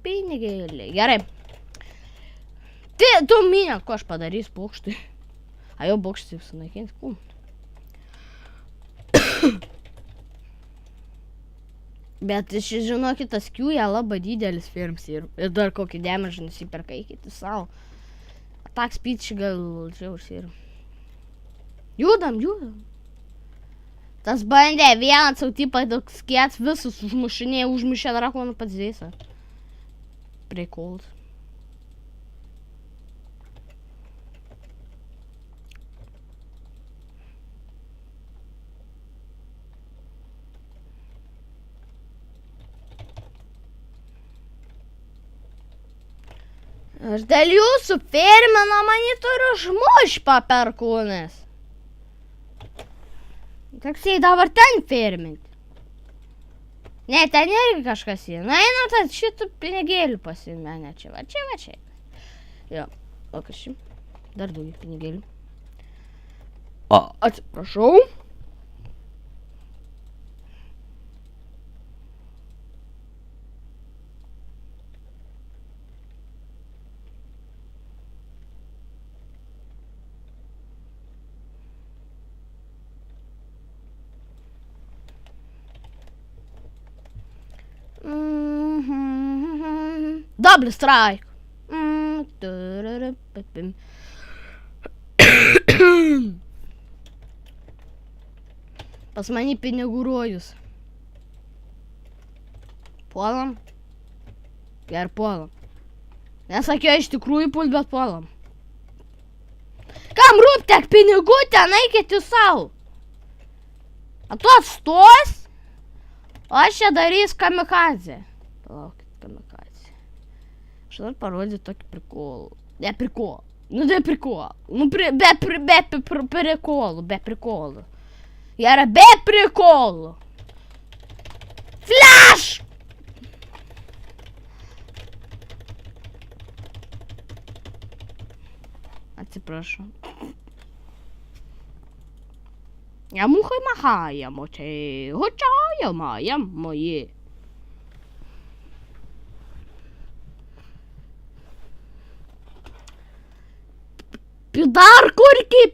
Pinigėliai. Gerai. Tu minė, ko aš padarys paukštui. A jau paukštis sunaikins. Bet žinokit, tas kiuja labai didelis firms ir dar kokį damage nusiperka, eikite savo. Attack speed gal čia užsirim. Judam. Tas bandė vieną savo tipą skėts visus užmušinėjo, užmušė drakoną pats dėsą. Prikolas. Aš dėl jūsų firmino mani turiu žmuš paperkūnės. Toksai dabar ten firminti. Ne, ten irgi kažkas yra. Na, einu, tad šitų pinigėlių pasimė, ne čia, va čia. Jo, o kas čia? Dar daugiau pinigėlių. O, atsiprašau. Double strike. Pas mani pinigų rojus. Puolam. Ir puolam. Nesakiau iš tikrųjų pult, bet puolam. Kam rūp tiek pinigų, ten eikite savo. A tu atstos? O aš čia darys kamikadzę. Palaukit, kamikadzę. Aš noriu parodyti tokį prikolą. Ne prikolą. Nu, ne prikolą. Nu, be prikolų. Jie yra be prikolų. Flash! Atsiprašau. Я мухой махаємо, чи гучаємо мої. Підар курки,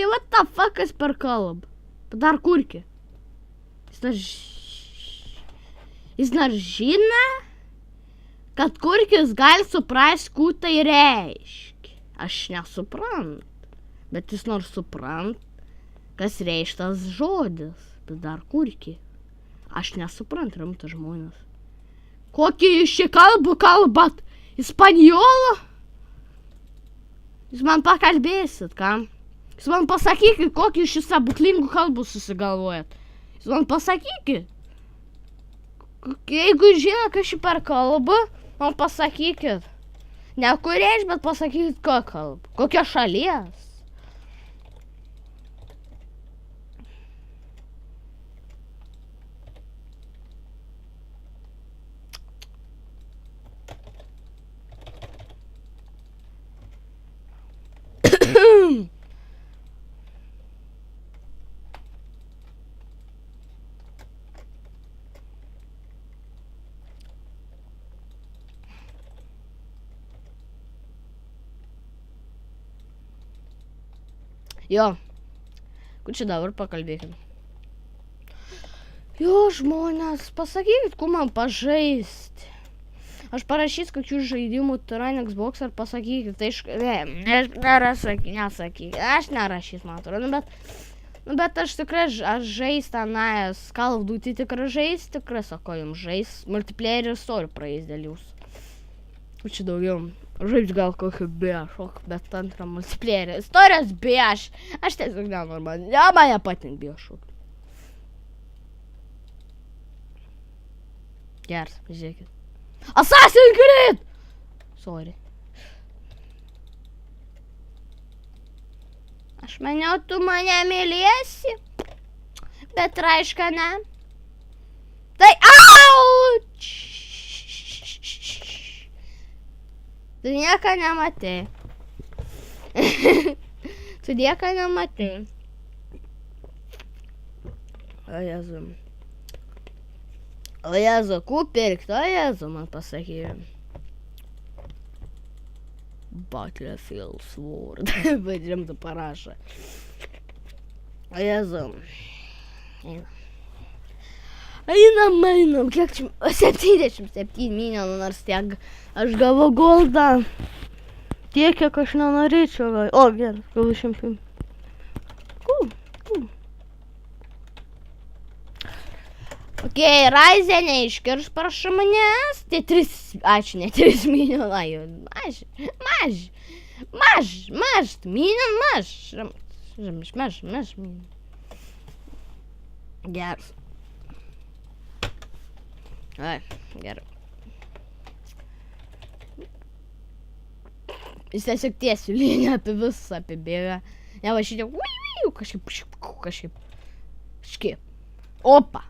what the fuck is per kalb? Підар курки. Jis žino, kad kurkis gali suprasti, ką tai reiškia. Aš nesuprantu, bet jis nors suprant, kas reiškia tas žodis, bet dar kurki. Aš nesuprantu, rimtas žmonės. Kokį jūs čia kalbat? Ispanijolo? Jūs man pakalbėsit, kam? Jūs man pasakykit, kokį jūs stebuklingų kalbų susigalvojat. Jūs man pasakykit. Jeigu žino, kas šį per kalbą, man pasakykit. Ne kur reiš, bet pasakykit, ką kalba. Kokia šalies. Jo, kur čia dabar pakalbėkim. Jo, žmonės, pasakykit, kur man pažaisti. Aš parašys kokių žaidimų turan Xbox ar pasakykit. Tai nesakyk. Aš nerašys, man atrodo. Bet aš tikrai žais tenais. Call of Duty tikrai žais, tikrai sako jums žais. Multiplayer ir story praeis dėl jūsų. Kur čia daugiau? Žaips gal kokį Bioshock, bet antrą multiplayerį. Istorijos Bioshock. Aš tiesiog nenormaliai. Ja, mane patink Bioshock. Geras, žiūrėkit. Assassin's Creed! Sorry. Aš maniau, tu mane mylėsi. Bet raiška ne. Tai auč! Tu nieko nematei. Tu nieko nematai. O Jezu. O Jezu, ku pirkt, o Jezu, man pasakė. Battlefield Sword. Vadrimta parašo. O Jezu. Einam, kiek čia? 77 milijonų, nors tiek aš gavau goldą. Tiek, kiek aš nenorėčiau. O, gerai, gavau 100. Ok, Raizė neiškirs prašau manęs. Tai 3, ačiū, ne 3 milijonai. Maž. Milijon maž. Geras. Ai, gerai. Jis tiesiog tiesių liniją apie visą apibėga. Ne, va šitie, kažkaip. Opa.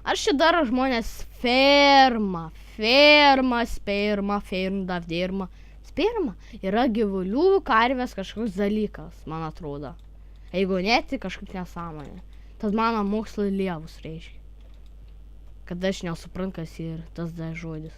Ar čia daro žmonės ferma. Sperma yra gyvulių, karvės kažkoks dalykas, man atrodo. Jeigu ne, tai kažkaip nesąmonė. Tad mano mokslai lievus reiškia. Kad aš nesuprantu, kas ir tas da žodis.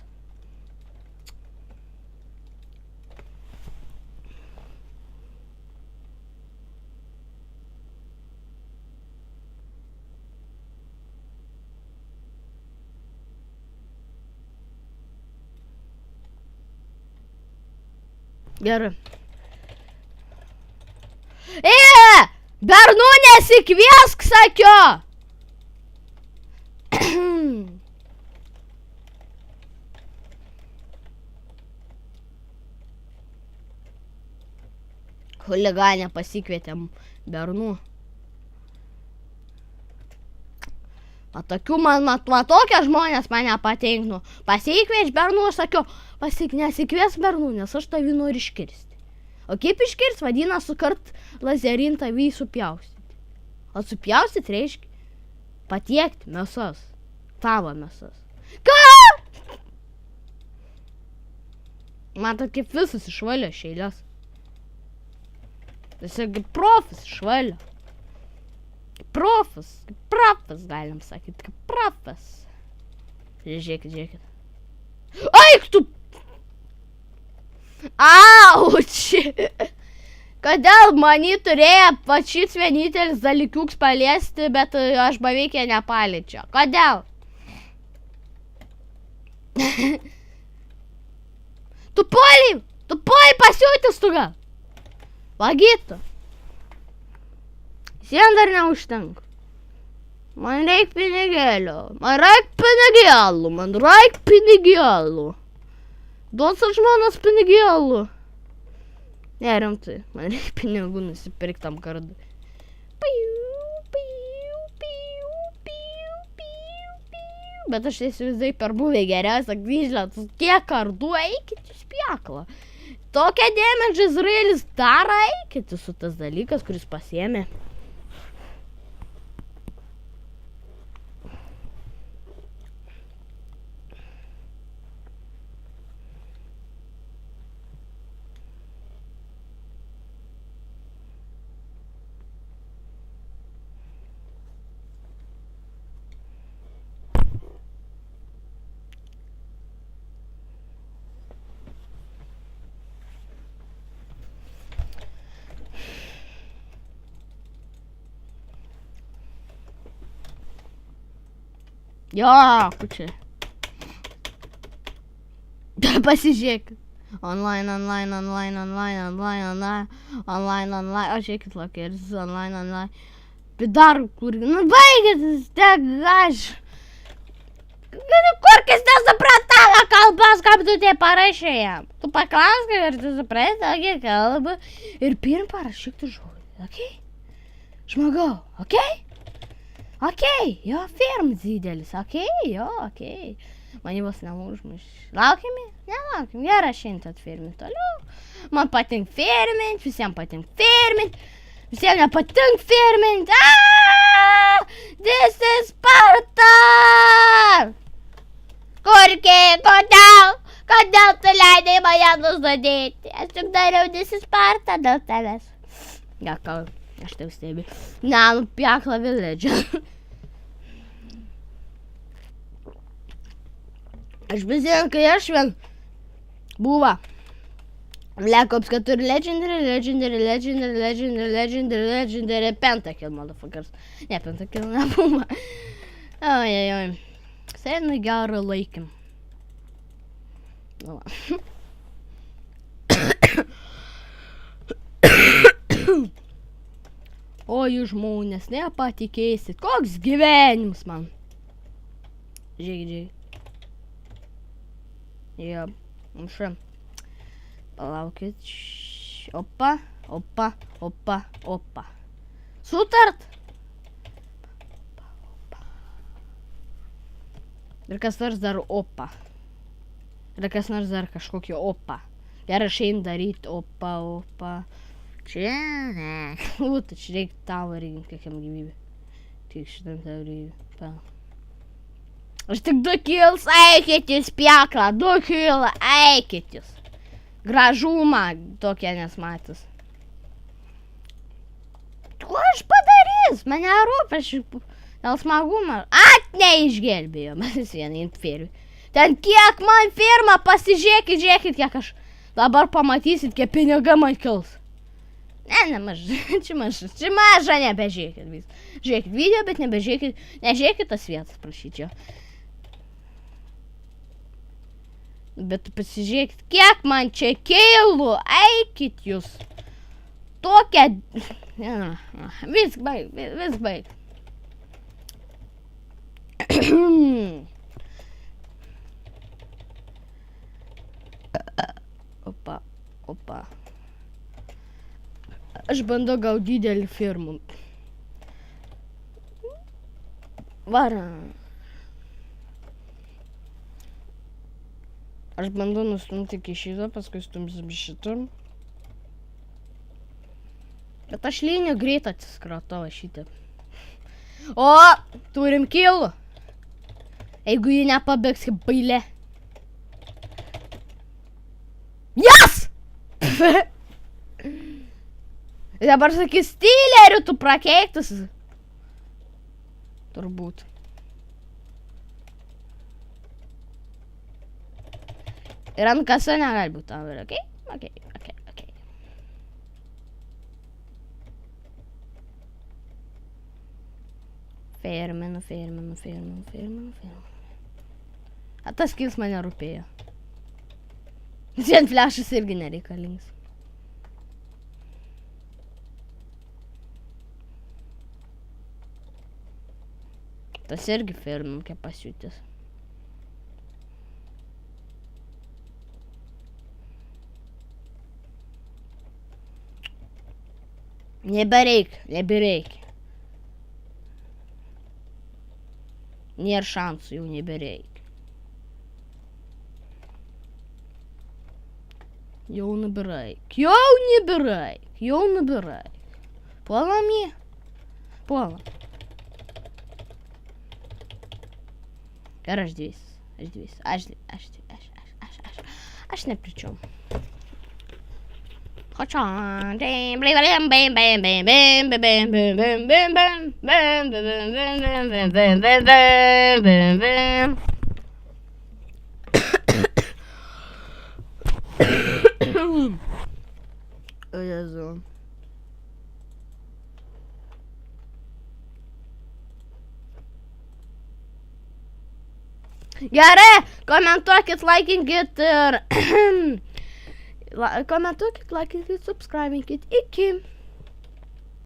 Gerai. Bernų nesikviesk, sakiu! Huliganę pasikvietėm bernų. Tokie žmonės mane patenkinu. Pasikvieš bernų, aš sakiau, nesikvies bernų, nes aš tavį noriu iškirsti. O kaip iškirsti, vadina, sukart lazerin tavį supjaustyti. O supjaustyti reiškia patiekti mėsas. Tavo mėsas. Ką? Matot, kaip visas išvalio šeilės. Tiesiog kaip profas išvalio. Profas, galim sakyti, kaip profas. Žiūrėkit. Aik tu! Auči! Kodėl manį turėjo pačys vienintelis dalykiuks paliesti, bet aš beveik ją nepaliečiau? Kodėl? Tu puoliai pasiūtis tu gal? Vagytų. Sien dar neužtenka. Man reik pinigėlių. Duos aš žmonos pinigėlių. Ne, rimtai. Man reik pinigų nusipirktam kardu. Bet aš įsivaizduoju per buvę geriausia grįžlę. Kiek kardų eikit jūs pieklą. Tokią dėmesį Izraelis daro, eikit su tas dalykas, kuris pasiėmė. Jo, kučiai. Pasižiūrėkit. Online. O, žiūrėkit, lokeris. Online. Bet dar kur... Nu, baigėtis, tiek aš. Kurkis nesupratavo kalbas, kaip tu tai parašė jam. Tu paklausk, ar tu supranti, tokia kalba. Ir pirm parašyk tu žodį, okei? Žmogau, okei? Okei, jo, firmas didelis, okei. Mani vos neužmuš. Laukime? Nelaukim, gerai šiandien atfirmint toliau. Man patink firmint, visiems patink firmint. Visiems nepatink firmint. This is Sparta! Kurkiai, kodėl tu leidai mane nužudyti? Aš tik dariau This is Sparta dėl tavęs. Ja, ką, aš taip stebiu. Ne, nu, Pekla Village. Aš prisimenu, kai aš vien buvo Black Ops 4 Legendary Pentakill, motherfuckers. Ne, Pentakill nebuvo. Oi. Seniai gerą laikim. Nu, va. O jūs žmonės, nepatikėsit, koks gyvenimas man. Žiūrėk. Jo, muša. Palaukit. Opa. Sutart? Ir kas nors dar opa. Ir kas nors dar kažkokį opa. Gerai šiandien daryti opa. Čia ne. Būtų, čia reikia tavo reikia kokiam gyvybė. Tik šitam tavo reikia. Aš tik 2 kills, eikit jūs Pekla, 2 kills, eikit jūs. Gražumą tokia nesmatys. Ko aš padarys? Mane rūpėšiu dėl smagumą. Neišgelbėjo, manis vieną inferių. Ten kiek man firma, pasižiūrėkit, kiek aš dabar pamatysit, kiek pinigą man kils. Ne, maža, čia maža, nebežiūrėkit vis. Žiūrėkit video, bet nežiūrėkit tas vietas, prašyčiau. Bet pasižiūrėkit, kiek man čia kilų, eikit jūs. Tokia... Vis baig. Opa. Aš bandau gauti didelį firmų. Vara. Aš bandau nustumti iki šito, paskui stumsim šitą. Bet aš liniją greit atsiskratau šitą. O, turim kilų. Jeigu jį nepabėgs kaip bailė. Yes! Dabar sakys, stylerių, tu prakeiktas. Turbūt. Ir ant kasa negali būti tavo, okei? Okei. Ferminu. A tas kills mane rūpėjo. Vien flešas irgi nereikalingas. Tas irgi ferminu, kaip pasiūtis. Nebereik. Nėra šansų, jau nebereik. Jau nebereik. Puolam jį? Puolam. Ir aš dvies. Aš nepričiau. Hočan. O Jezu. Gerai, komentuokit, laikinkit ir... Komentuokit, laikinkit, subscribinkit. Iki.